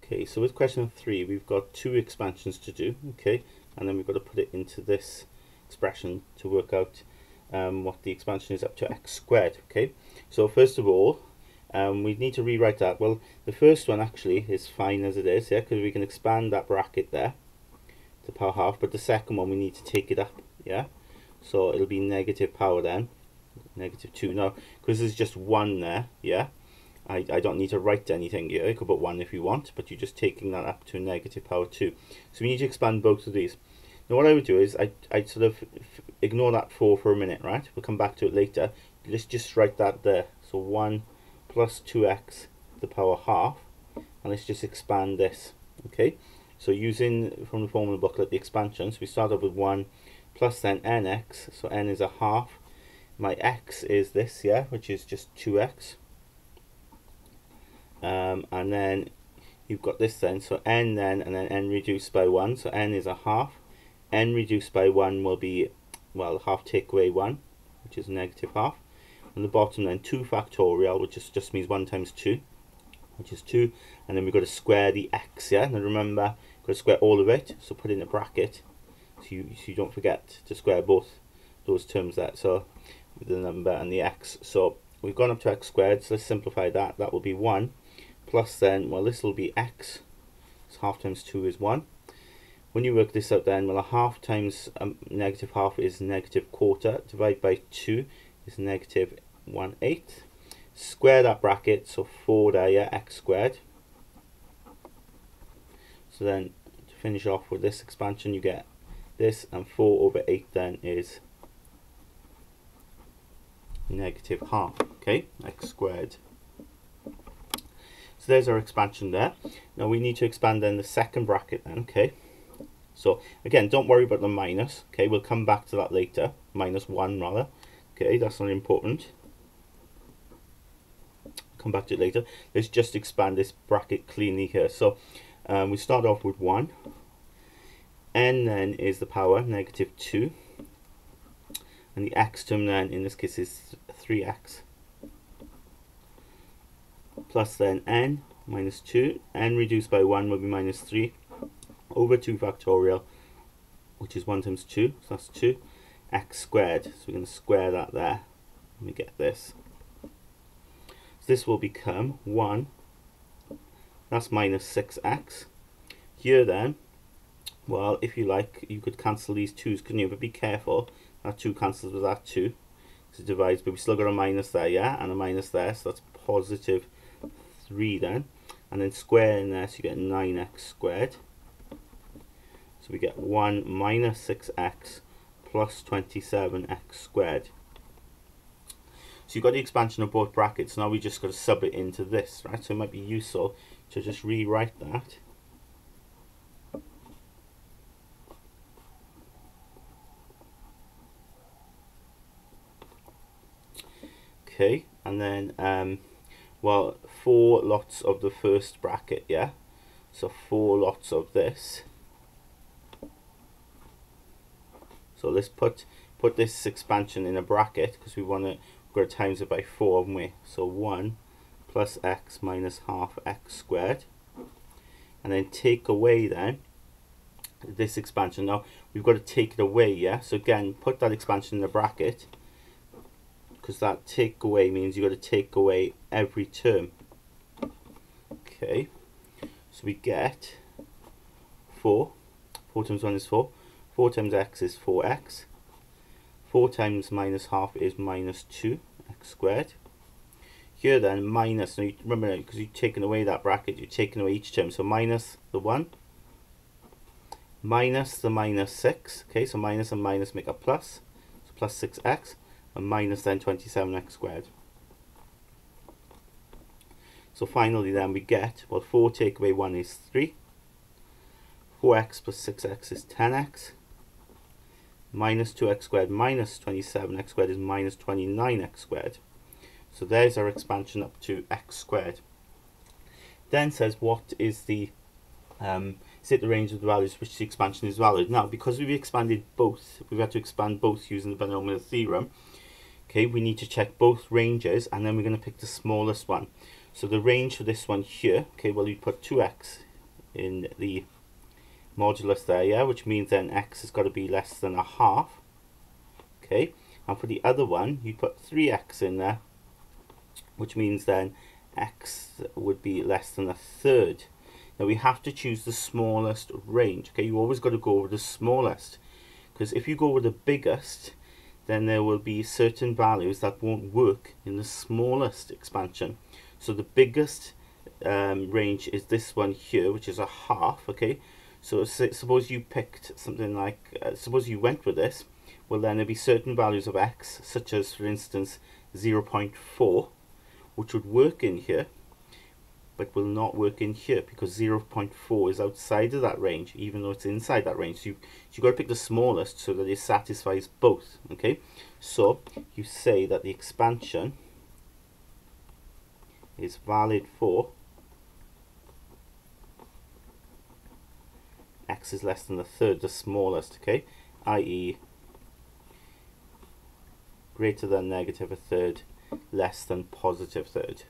Okay, so with question 3, we've got two expansions to do, okay, and then we've got to put it into this expression to work out what the expansion is up to x squared, okay. So first of all, we need to rewrite that. Well, the first one actually is fine as it is, yeah, because we can expand that bracket there to power half, but the second one we need to take it up, yeah. So it'll be negative power then, negative 2. Now, because there's just 1 there, yeah, I don't need to write anything here. You could put 1 if you want, but you're just taking that up to negative power 2. So we need to expand both of these. Now what I would do is I'd sort of ignore that 4 for a minute, right? We'll come back to it later. Let's just write that there. So 1 plus 2x to the power half, and let's just expand this, okay? So using from the formula booklet the expansion, so we start off with 1 plus then nx, so n is a half. My x is this, yeah, which is just 2x. And then you've got this then, so n then, and then n reduced by 1, so n is a half. N reduced by 1 will be, well, half take away 1, which is negative half. On the bottom then 2 factorial, which just means 1 times 2, which is 2. And then we've got to square the x, yeah? Now remember, we've got to square all of it, so put in a bracket, so you don't forget to square both those terms there, so with the number and the x. So we've gone up to x squared, so let's simplify that. That will be 1 plus then, well, this will be x, so half times 2 is 1. When you work this out then, well, a half times negative half is negative quarter, divided by 2 is negative 1/8. Square that bracket, so 4 there, yeah, x squared. So then to finish off with this expansion, you get this, and 4 over 8 then is negative half, okay, x squared. So there's our expansion there. Now we need to expand then the second bracket then, okay. So again, don't worry about the minus, okay, we'll come back to that later, minus 1 rather, okay, that's not important. Come back to it later. Let's just expand this bracket cleanly here. So we start off with 1, n then is the power negative 2, and the x term then in this case is 3x, plus then n minus 2, n reduced by 1 will be minus 3, over 2 factorial, which is 1 times 2, so that's 2, x squared, so we're going to square that there, and we get this. So this will become 1, that's minus 6x. Here then, well, if you like, you could cancel these 2's, couldn't you? But be careful, that 2 cancels with that 2, so it divides, but we still got a minus there, yeah, and a minus there, so that's positive 3 then, and then square in there, so you get 9x squared. So we get 1 minus 6x plus 27x squared. So you've got the expansion of both brackets. Now we just got to sub it into this, right? So it might be useful to just rewrite that. Okay, and then, well, 4 lots of the first bracket, yeah? So 4 lots of this. So let's put this expansion in a bracket, because we want to, we've got to times it by 4, haven't we? So 1 plus x minus half x squared. And then take away then this expansion. Now we've got to take it away, yeah? So again, put that expansion in a bracket, because that take away means you've got to take away every term. Okay, so we get 4 times 1 is 4. 4 times x is 4x. 4 times minus half is minus 2x squared. Here then, minus, now you remember, because you've taken away that bracket, you're taking away each term. So minus the 1, minus the minus 6. Okay, so minus and minus make a plus. So plus 6x, and minus then 27x squared. So finally then we get, well, 4 take away 1 is 3. 4x plus 6x is 10x. Minus 2x squared minus 27x squared is minus 29x squared. So there's our expansion up to x squared. Then says what is the the range of the values which the expansion is valid. Now because we've expanded both, we've had to expand both using the binomial theorem. Okay, we need to check both ranges, and then we're going to pick the smallest one. So the range for this one here, okay, well, you put 2x in the modulus there, yeah, which means then x has got to be less than a half. Okay, and for the other one, you put 3x in there, which means then x would be less than a third. Now we have to choose the smallest range. Okay, you always got to go with the smallest, because if you go with the biggest, then there will be certain values that won't work in the smallest expansion. So the biggest range is this one here, which is a half. Okay, so suppose you picked something like, suppose you went with this, well then there'll be certain values of x, such as for instance 0.4, which would work in here, but will not work in here, because 0.4 is outside of that range, even though it's inside that range. So you've got to pick the smallest so that it satisfies both. Okay, so you say that the expansion is valid for x is less than a third, the smallest, okay, i.e. greater than negative a third, less than positive third.